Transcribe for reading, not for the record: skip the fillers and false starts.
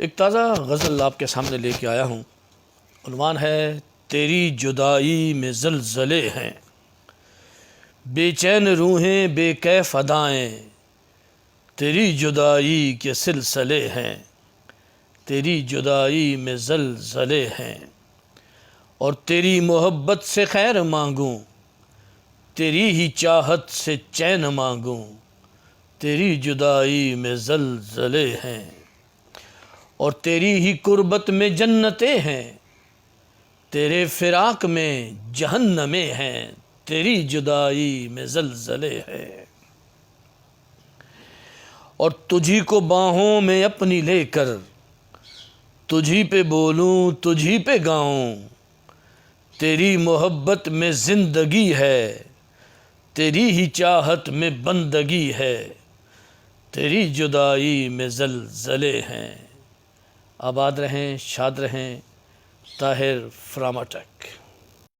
ایک تازہ غزل آپ کے سامنے لے کے آیا ہوں۔ عنوان ہے تیری جدائی میں زلزلے ہیں، بے چین روحیں بے کیف ادائیں، تیری جدائی کے سلسلے ہیں، تیری جدائی میں زلزلے ہیں، اور تیری محبت سے خیر مانگوں، تیری ہی چاہت سے چین مانگوں، تیری جدائی میں زلزلے ہیں، اور تیری ہی قربت میں جنتیں ہیں، تیرے فراق میں جہنمیں ہیں، تیری جدائی میں زلزلے ہیں، اور تجھی کو باہوں میں اپنی لے کر تجھی پہ بولوں تجھی پہ گاؤں، تیری محبت میں زندگی ہے، تیری ہی چاہت میں بندگی ہے، تیری جدائی میں زلزلے ہیں۔ آباد رہیں، شاد رہیں۔ طاہر فراماٹک۔